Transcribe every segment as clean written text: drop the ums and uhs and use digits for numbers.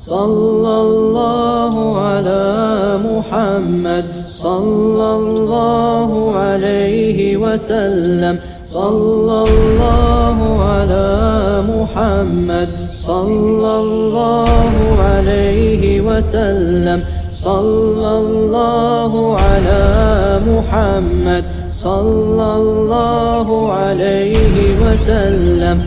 صلی اللہ علی محمد صلی اللہ علیہ وسلم صلی اللہ علی محمد صلی اللہ علیہ وسلم صلی اللہ علی محمد صلی اللہ علیہ وسلم۔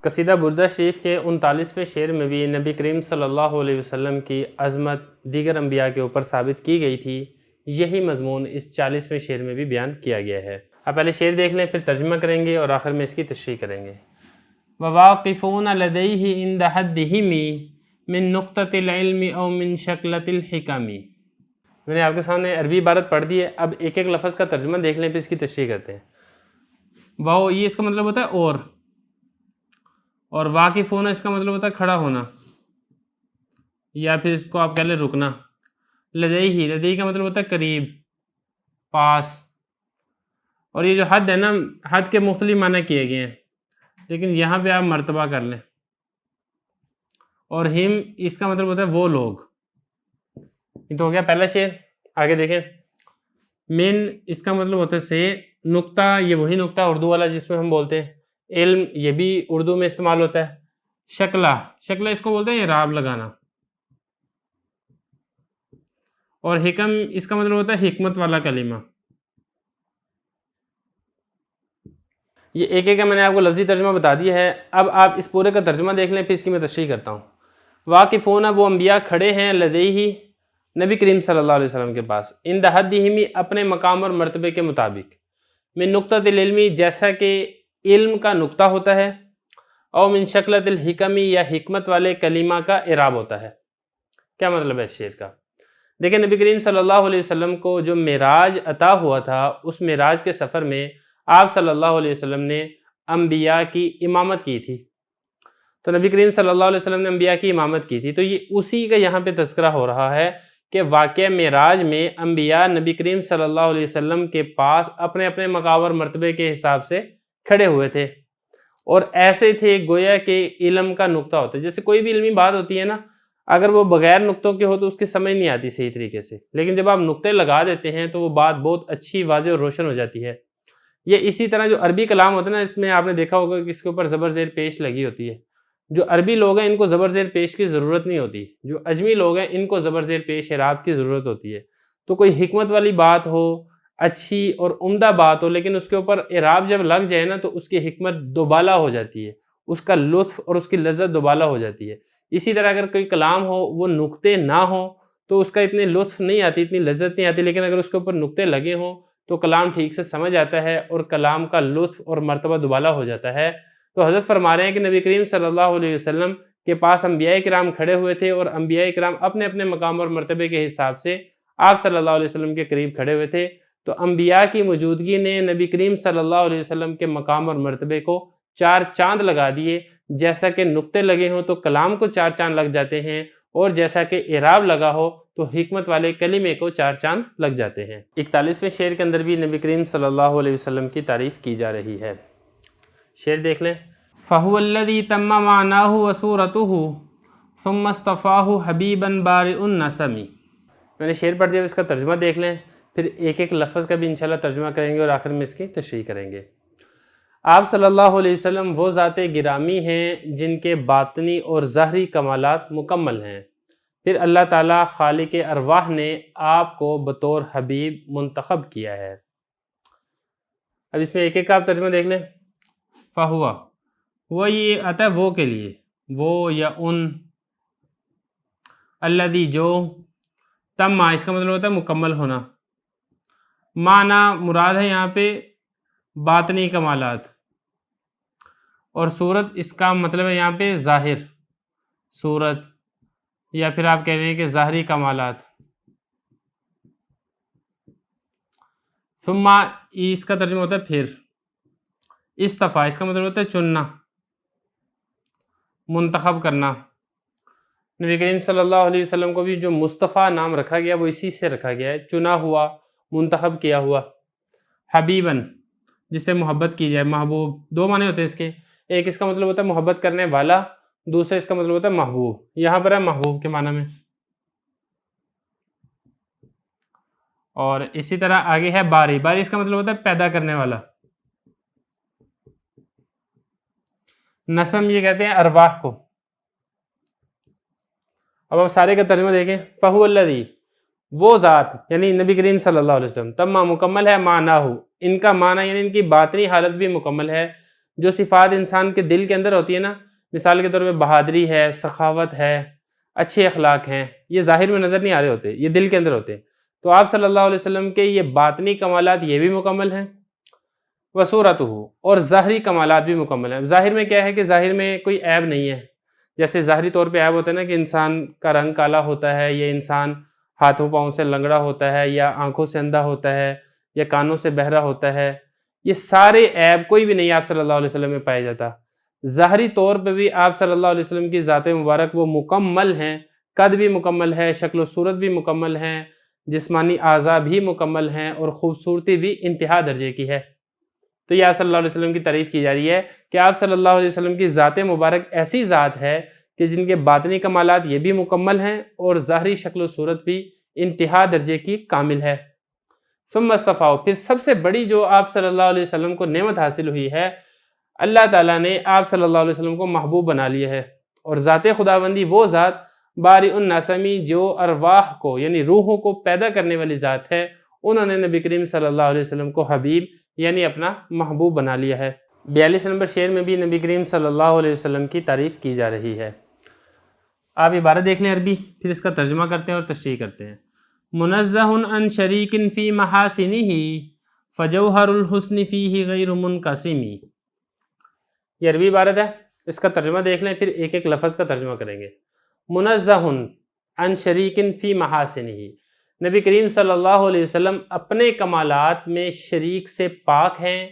قصیدہ بردہ شریف کے 39ویں شعر میں بھی نبی کریم صلی اللہ علیہ وسلم کی عظمت دیگر انبیاء کے اوپر ثابت کی گئی تھی۔ یہی مضمون اس 40ویں شعر میں بھی بیان کیا گیا ہے۔ اب پہلے شعر دیکھ لیں، پھر ترجمہ کریں گے اور آخر میں اس کی تشریح کریں گے۔ وَوَاقِفُونَ لَدَيْهِ عِنْدَ حَدِّهِمِ مِن نُقْطَةِ الْعِلْمِ أَوْ مِن شَكْلَةِ الْحِكَمِ۔ میں نے آپ کے سامنے عربی عبارت پڑھ دی ہے، اب ایک ایک لفظ کا ترجمہ دیکھ لیں، پھر اس کی تشریح کرتے ہیں۔ واو، یہ اس کا مطلب ہوتا ہے اور واقف ہونا اس کا مطلب ہوتا ہے کھڑا ہونا، یا پھر اس کو آپ کہہ لیں رکنا۔ لدئی کا مطلب ہوتا ہے قریب، پاس۔ اور یہ جو حد ہے نا، حد کے مختلف معنی کیے گئے ہیں، لیکن یہاں پہ آپ مرتبہ کر لیں۔ اور ہم اس کا مطلب ہوتا ہے وہ لوگ۔ یہ تو ہو گیا پہلا شعر، آگے دیکھیں۔ من اس کا مطلب ہوتا ہے سے، نقطہ یہ وہی نقطہ اردو والا جس میں ہم بولتے ہیں، علم یہ بھی اردو میں استعمال ہوتا ہے۔ شکلہ اس کو بولتے ہیں اعراب لگانا۔ اور حکم اس کا مطلب ہوتا ہے حکمت والا کلمہ۔ یہ ایک ایک کا میں نے آپ کو لفظی ترجمہ بتا دیا ہے، اب آپ اس پورے کا ترجمہ دیکھ لیں، پھر اس کی میں تشریح کرتا ہوں۔ واقفون وہ انبیاء کھڑے ہیں لدیہ نبی کریم صلی اللہ علیہ وسلم کے پاس، عند حدہم اپنے مقام اور مرتبے کے مطابق، من نقطۃ العلم جیسا کہ علم کا نقطہ ہوتا ہے، او من شکلۃ الحکم یا حکمت والے کلمہ کا اعراب ہوتا ہے۔ کیا مطلب ہے اس شعر کا؟ دیکھیں، نبی کریم صلی اللہ علیہ وسلم کو جو معراج عطا ہوا تھا، اس معراج کے سفر میں آپ صلی اللہ علیہ وسلم نے انبیاء کی امامت کی تھی۔ تو نبی کریم صلی اللہ علیہ وسلم نے انبیاء کی امامت کی تھی، تو یہ اسی کا یہاں پہ تذکرہ ہو رہا ہے کہ واقعہ معراج میں انبیاء نبی کریم صلی اللہ علیہ وسلم کے پاس اپنے اپنے مقام اور مرتبے کے حساب سے کھڑے ہوئے تھے، اور ایسے تھے گویا کہ علم کا نقطہ ہوتا ہے۔ جیسے کوئی بھی علمی بات ہوتی ہے نا، اگر وہ بغیر نقطوں کے ہو تو اس کی سمجھ نہیں آتی صحیح طریقے سے، لیکن جب آپ نقطے لگا دیتے ہیں تو وہ بات بہت اچھی، واضح اور روشن ہو جاتی ہے۔ یہ اسی طرح جو عربی کلام ہوتا ہے نا، اس میں آپ نے دیکھا ہوگا کہ اس کے اوپر زبر زیر پیش لگی ہوتی ہے۔ جو عربی لوگ ہیں ان کو زبر زیر پیش کی ضرورت نہیں ہوتی، جو اجمی لوگ ہیں ان کو زبر زیر پیش اعراب کی ضرورت ہوتی ہے۔ تو کوئی حکمت والی بات ہو، اچھی اور عمدہ بات ہو، لیکن اس کے اوپر اعراب جب لگ جائے نا تو اس کی حکمت دوبالا ہو جاتی ہے، اس کا لطف اور اس کی لذت دوبالا ہو جاتی ہے۔ اسی طرح اگر کوئی کلام ہو، وہ نقطے نہ ہوں تو اس کا اتنی لطف نہیں آتی، اتنی لذت نہیں آتی، لیکن اگر اس کے اوپر نقطے لگے ہوں تو کلام ٹھیک سے سمجھ آتا ہے اور کلام کا لطف اور مرتبہ دوبالا ہو جاتا ہے۔ تو حضرت فرما رہے ہیں کہ نبی کریم صلی اللہ علیہ وسلم کے پاس انبیاء کرام کھڑے ہوئے تھے، اور انبیاء کرام اپنے اپنے مقام اور مرتبے کے حساب سے آپ صلی اللہ علیہ وسلم کے قریب کھڑے ہوئے تھے۔ تو انبیاء کی موجودگی نے نبی کریم صلی اللہ علیہ وسلم کے مقام اور مرتبے کو 4 چاند لگا دیے۔ جیسا کہ نقطے لگے ہوں تو کلام کو 4 چاند لگ جاتے ہیں، اور جیسا کہ اعراب لگا ہو تو حکمت والے کلمے کو 4 چاند لگ جاتے ہیں۔ 41ویں شعر کے اندر بھی نبی کریم صلی اللہ علیہ وسلم کی تعریف کی جا رہی ہے۔ شعر دیکھ لیں۔ فَهُوَ الَّذِي تَمَّ مَعْنَاهُ وَصُورَتُهُ ثُمَّ اصْطَفَاهُ حَبِيبًا بَارِئُ النَّسَمِ۔ میں نے شعر پڑھ دیا، اس کا ترجمہ دیکھ لیں، پھر ایک ایک لفظ کا بھی انشاءاللہ ترجمہ کریں گے اور آخر میں اس کی تشریح کریں گے۔ آپ صلی اللہ علیہ وسلم وہ ذات گرامی ہیں جن کے باطنی اور ظاہری کمالات مکمل ہیں، پھر اللہ تعالیٰ خالق ارواح نے آپ کو بطور حبیب منتخب کیا ہے۔ اب اس میں ایک ایک کا آپ ترجمہ دیکھ لیں۔ فہوا، وہ یہ آتا ہے وہ کے لیے، وہ یا ان۔ الذی جو، تم اس کا مطلب ہوتا ہے مکمل ہونا۔ معنی مراد ہے یہاں پہ باطنی کمالات، اور صورت اس کا مطلب ہے یہاں پہ ظاہر صورت، یا پھر آپ کہہ رہے ہیں کہ ظاہری کمالات۔ ثم اس کا ترجمہ ہوتا ہے پھر۔ استفا اس کا مطلب ہوتا ہے چننا، منتخب کرنا۔ نبی کریم صلی اللہ علیہ وسلم کو بھی جو مصطفیٰ نام رکھا گیا وہ اسی سے رکھا گیا ہے، چنا ہوا، منتخب کیا ہوا۔ حبیباً جس سے محبت کی جائے، محبوب، 2 معنی ہوتے ہیں اس کے۔ ایک اس کا مطلب ہوتا ہے محبت کرنے والا، دوسرا اس کا مطلب ہوتا ہے محبوب، یہاں پر ہے محبوب کے معنی میں. اور اسی طرح آگے ہے باری. باری اس کا مطلب ہوتا ہے پیدا کرنے والا. نسم یہ کہتے ہیں ارواح کو. اب آپ سارے کا ترجمہ دیکھیں. فہو الذی، وہ ذات یعنی نبی کریم صلی اللہ علیہ وسلم، تمام مکمل ہے معناہ، ان کا معنی یعنی ان کی باطنی حالت بھی مکمل ہے. جو صفات انسان کے دل کے اندر ہوتی ہے نا، مثال کے طور پہ بہادری ہے، سخاوت ہے، اچھے اخلاق ہیں، یہ ظاہر میں نظر نہیں آ رہے ہوتے، یہ دل کے اندر ہوتے ہیں. تو آپ صلی اللہ علیہ وسلم کے یہ باطنی کمالات یہ بھی مکمل ہیں. وصورتہ، اور ظاہری کمالات بھی مکمل ہیں. ظاہر میں کیا ہے کہ ظاہر میں کوئی عیب نہیں ہے. جیسے ظاہری طور پہ عیب ہوتا ہے نا کہ انسان کا رنگ کالا ہوتا ہے، یا انسان ہاتھوں پاؤں سے لنگڑا ہوتا ہے، یا آنکھوں سے اندھا ہوتا ہے، یا کانوں سے بہرا ہوتا ہے. یہ سارے عیب کوئی بھی نہیں آپ صلی اللہ علیہ وسلم میں پایا جاتا. ظاہری طور پہ بھی آپ صلی اللہ علیہ وسلم کی ذات مبارک وہ مکمل ہیں. قد بھی مکمل ہے، شکل و صورت بھی مکمل ہیں، جسمانی اعضاء بھی مکمل ہیں، اور خوبصورتی بھی انتہا درجے کی ہے. تو یہ آپ صلی اللہ علیہ وسلم کی تعریف کی جا رہی ہے کہ آپ صلی اللہ علیہ وسلم کی ذات مبارک ایسی ذات ہے کہ جن کے باطنی کمالات یہ بھی مکمل ہیں اور ظاہری شکل و صورت بھی انتہا درجے کی کامل ہے. ثم اصطفاہ، پھر سب سے بڑی جو آپ صلی اللہ علیہ وسلم کو نعمت حاصل ہوئی ہے، اللہ تعالیٰ نے آپ صلی اللہ علیہ وسلم کو محبوب بنا لیا ہے. اور ذات خداوندی وہ ذات باری الناسمی، جو ارواح کو یعنی روحوں کو پیدا کرنے والی ذات ہے، انہوں نے نبی کریم صلی اللہ علیہ وسلم کو حبیب یعنی اپنا محبوب بنا لیا ہے. 42 نمبر شعر میں بھی نبی کریم صلی اللہ علیہ وسلم کی تعریف کی جا رہی ہے. آپ عبارت دیکھ لیں عربی، پھر اس کا ترجمہ کرتے ہیں اور تشریح کرتے ہیں. منزہ عن شریک فی محاسنہ فجوہر الحسن فیہ غیر منقسم. یہ عربی عبارت ہے، اس کا ترجمہ دیکھ لیں، پھر ایک ایک لفظ کا ترجمہ کریں گے. منزہ عن شریک فی محاسنہ، نبی کریم صلی اللہ علیہ وسلم اپنے کمالات میں شریک سے پاک ہیں،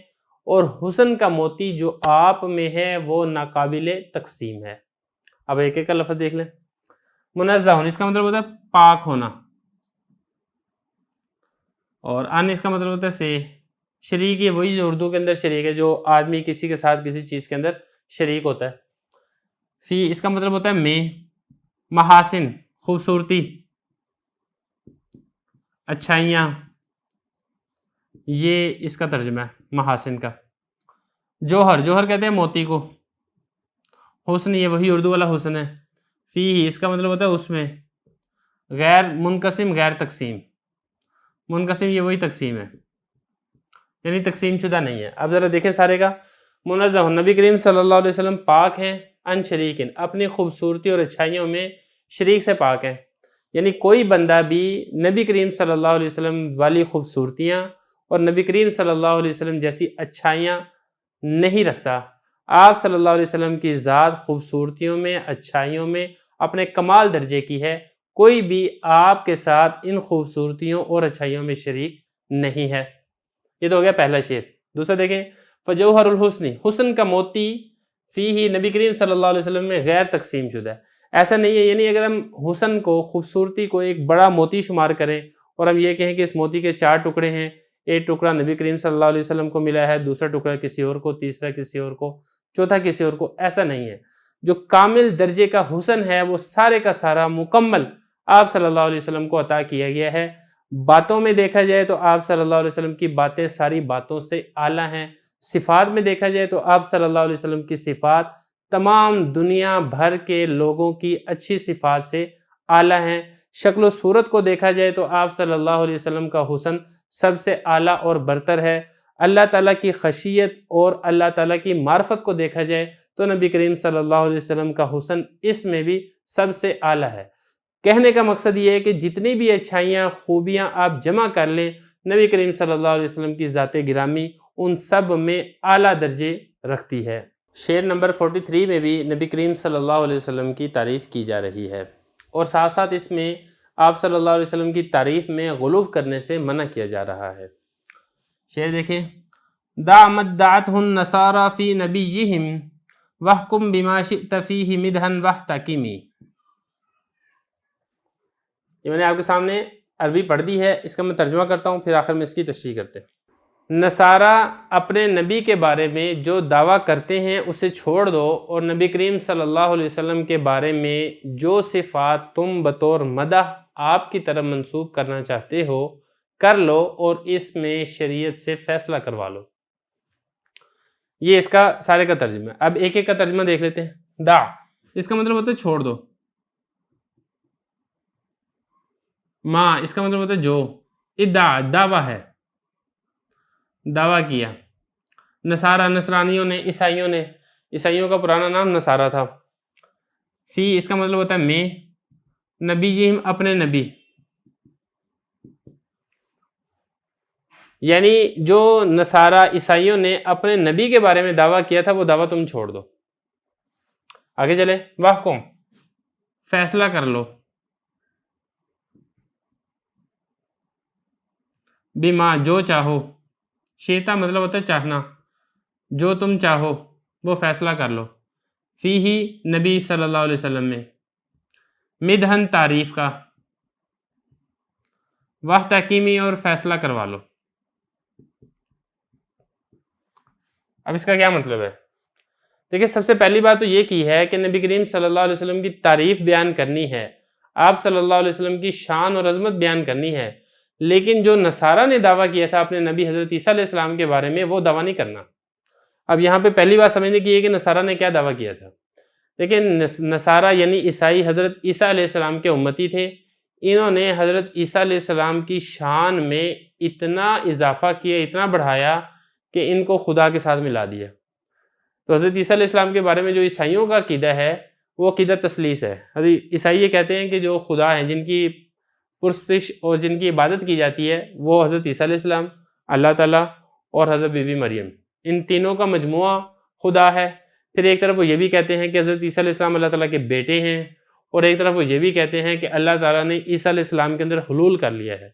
اور حسن کا موتی جو آپ میں ہے وہ ناقابل تقسیم ہے. اب ایک ایک کا لفظ دیکھ لیں. منزہ، اس کا مطلب ہوتا ہے پاک ہونا، اور ان اس کا مطلب ہوتا ہے سے. شریک یہ وہی جو اردو کے اندر شریک ہے، جو آدمی کسی کے ساتھ کسی چیز کے اندر شریک ہوتا ہے. فی اس کا مطلب ہوتا ہے میں. محاسن خوبصورتی، اچھائیاں، یہ اس کا ترجمہ ہے محاسن کا. جوہر، جوہر کہتے ہیں موتی کو. حسن یہ وہی اردو والا حسن ہے. فی اس کا مطلب ہوتا ہے اس میں. غیر منقسم، غیر تقسیم. منقسم یہ وہی تقسیم ہے، یعنی تقسیم شدہ نہیں ہے. اب ذرا دیکھیں سارے کا. منزہ، نبی کریم صلی اللہ علیہ وسلم پاک ہیں. ان شریکن، اپنی خوبصورتی اور اچھائیوں میں شریک سے پاک ہیں. یعنی کوئی بندہ بھی نبی کریم صلی اللہ علیہ وسلم والی خوبصورتیاں اور نبی کریم صلی اللہ علیہ وسلم جیسی اچھائیاں نہیں رکھتا. آپ صلی اللہ علیہ وسلم کی ذات خوبصورتیوں میں، اچھائیوں میں اپنے کمال درجے کی ہے. کوئی بھی آپ کے ساتھ ان خوبصورتیوں اور اچھائیوں میں شریک نہیں ہے. یہ تو ہو گیا پہلا شعر. دوسرا دیکھیں. فجوہر الحسن، حسن کا موتی فی نبی کریم صلی اللہ علیہ وسلم میں غیر تقسیم شدہ ہے. ایسا نہیں ہے، یعنی اگر ہم حسن کو، خوبصورتی کو ایک بڑا موتی شمار کریں اور ہم یہ کہیں کہ اس موتی کے 4 ٹکڑے ہیں، ایک ٹکڑا نبی کریم صلی اللہ علیہ وسلم کو ملا ہے، دوسرا ٹکڑا کسی اور کو، تیسرا کسی اور کو، چوتھا کسی اور کو، ایسا نہیں ہے. جو کامل درجے کا حسن ہے وہ سارے کا سارا مکمل آپ صلی اللہ علیہ وسلم کو عطا کیا گیا ہے. باتوں میں دیکھا جائے تو آپ صلی اللہ علیہ وسلم کی باتیں ساری باتوں سے اعلیٰ ہیں. صفات میں دیکھا جائے تو آپ صلی اللہ علیہ وسلم کی صفات تمام دنیا بھر کے لوگوں کی اچھی صفات سے اعلیٰ ہیں. شکل و صورت کو دیکھا جائے تو آپ صلی اللہ علیہ وسلم کا حسن سب سے اعلیٰ اور برتر ہے. اللہ تعالیٰ کی خشیت اور اللہ تعالیٰ کی معرفت کو دیکھا جائے تو نبی کریم صلی اللہ علیہ وسلم کا حسن اس میں بھی سب سے اعلیٰ ہے. کہنے کا مقصد یہ ہے کہ جتنی بھی اچھائیاں، خوبیاں آپ جمع کر لیں، نبی کریم صلی اللہ علیہ وسلم کی ذات گرامی ان سب میں اعلیٰ درجے رکھتی ہے. شعر نمبر 43 میں بھی نبی کریم صلی اللہ علیہ وسلم کی تعریف کی جا رہی ہے، اور ساتھ ساتھ اس میں آپ صلی اللہ علیہ وسلم کی تعریف میں غلو کرنے سے منع کیا جا رہا ہے. شعر دیکھیں. دع مدعتہ النصارى فی نبیہم واحکم بما شئت فیہ مدحا واحتکمی. یہ میں نے آپ کے سامنے عربی پڑھ دی ہے، اس کا میں ترجمہ کرتا ہوں، پھر آخر میں اس کی تشریح کرتے ہیں. نصارہ اپنے نبی کے بارے میں جو دعویٰ کرتے ہیں اسے چھوڑ دو، اور نبی کریم صلی اللہ علیہ وسلم کے بارے میں جو صفات تم بطور مدح آپ کی طرف منسوب کرنا چاہتے ہو کر لو، اور اس میں شریعت سے فیصلہ کروا لو۔ یہ اس کا سارے کا ترجمہ ہے۔ اب ایک ایک کا ترجمہ دیکھ لیتے ہیں۔ دا، اس کا مطلب ہوتا ہے چھوڑ دو۔ ما، اس کا مطلب ہوتا ہے جو۔ ادعا، دعویٰ ہے، دعویٰ کیا۔ نصارہ، نصرانیوں نے، عیسائیوں کا پرانا نام نصارہ تھا۔ فی، اس کا مطلب ہوتا ہے میں۔ نبیہم، اپنے نبی، یعنی جو نصارہ عیسائیوں نے اپنے نبی کے بارے میں دعویٰ کیا تھا وہ دعویٰ تم چھوڑ دو۔ آگے چلے، واحکم، فیصلہ کر لو۔ بما، جو چاہو۔ شیتا مطلب ہوتا ہے چاہنا، جو تم چاہو وہ فیصلہ کر لو۔ فی ہی، نبی صلی اللہ علیہ وسلم میں۔ مدحن، تعریف کا۔ واہ تحکیمی، اور فیصلہ کروا لو۔ اب اس کا کیا مطلب ہے؟ دیکھیں، سب سے پہلی بات تو یہ کی ہے کہ نبی کریم صلی اللہ علیہ وسلم کی تعریف بیان کرنی ہے، آپ صلی اللہ علیہ وسلم کی شان اور عظمت بیان کرنی ہے، لیکن جو نصارہ نے دعویٰ کیا تھا اپنے نبی حضرت عیسیٰ علیہ السلام کے بارے میں وہ دعویٰ نہیں کرنا۔ اب یہاں پہ پہلی بات سمجھنے کی ہے کہ نصارہ نے کیا دعویٰ کیا تھا۔ لیکن نصارہ یعنی عیسائی حضرت عیسیٰ علیہ السلام کے امتی تھے، انہوں نے حضرت عیسیٰ علیہ السلام کی شان میں اتنا اضافہ کیا، اتنا بڑھایا کہ ان کو خدا کے ساتھ ملا دیا۔ تو حضرت عیسیٰ علیہ السلام کے بارے میں جو عیسائیوں کا عقیدہ ہے وہ عقیدہ تثلیث ہے۔ حضرت عیسائی یہ کہتے ہیں کہ جو خدا ہیں، جن کی پرستش اور جن کی عبادت کی جاتی ہے، وہ حضرت عیسیٰ علیہ السلام، اللہ تعالیٰ اور حضرت بی بی مریم، ان تینوں کا مجموعہ خدا ہے۔ پھر ایک طرف وہ یہ بھی کہتے ہیں کہ حضرت عیسیٰ علیہ السلام اللہ تعالیٰ کے بیٹے ہیں، اور ایک طرف وہ یہ بھی کہتے ہیں کہ اللہ تعالیٰ نے عیسیٰ علیہ السلام کے اندر حلول کر لیا ہے۔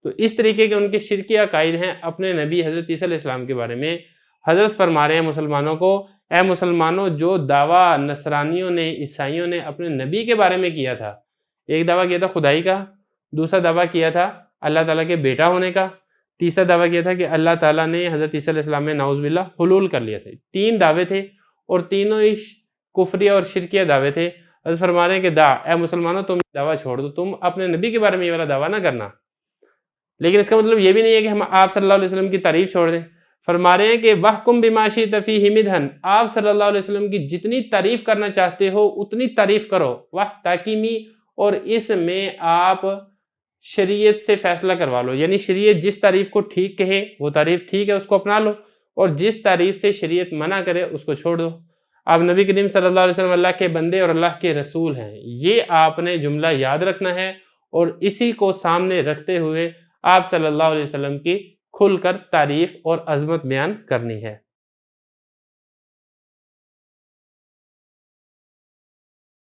تو اس طریقے کے ان کے شرکی عقائد ہیں اپنے نبی حضرت عیسیٰ علیہ السلام کے بارے میں۔ حضرت فرما رہے ہیں مسلمانوں کو، اے مسلمانوں، جو دعویٰ نصرانیوں نے، عیسائیوں نے اپنے نبی کے بارے میں کیا تھا، ایک دعویٰ کیا تھا خدائی کا، دوسرا دعویٰ کیا تھا اللہ تعالیٰ کے بیٹا ہونے کا، تیسرا دعویٰ کیا تھا کہ اللہ تعالیٰ نے حضرت عیسیٰ علیہ السلام میں نعوذ باللہ حلول کر لیا تھا۔ 3 دعوے تھے، اور تینوں ہی کفریہ اور شرکیہ دعوے تھے۔ حضرت فرما رہے ہیں کہ اے مسلمانوں، تم دعویٰ چھوڑ دو، تم اپنے نبی کے بارے میں یہ والا دعویٰ نہ کرنا۔ لیکن اس کا مطلب یہ بھی نہیں ہے کہ ہم آپ صلی اللہ علیہ وسلم کی تعریف چھوڑ دیں۔ فرما رہے ہیں کہ وَحْكُمْ بِمَا شِئْتَ فِيهِ مِدْحًا، آپ صلی اللہ علیہ وسلم کی جتنی تعریف کرنا چاہتے ہو اتنی تعریف کرو، واہ تحکیمی، اور اس میں آپ شریعت سے فیصلہ کروا لو، یعنی شریعت جس تعریف کو ٹھیک کہے وہ تعریف ٹھیک ہے، اس کو اپنا لو، اور جس تعریف سے شریعت منع کرے اس کو چھوڑ دو۔ آپ نبی کریم صلی اللہ علیہ وسلم اللہ کے بندے اور اللہ کے رسول ہیں، یہ آپ نے جملہ یاد رکھنا ہے، اور اسی کو سامنے رکھتے ہوئے آپ صلی اللہ علیہ وسلم کی کھل کر تعریف اور عظمت بیان کرنی ہے۔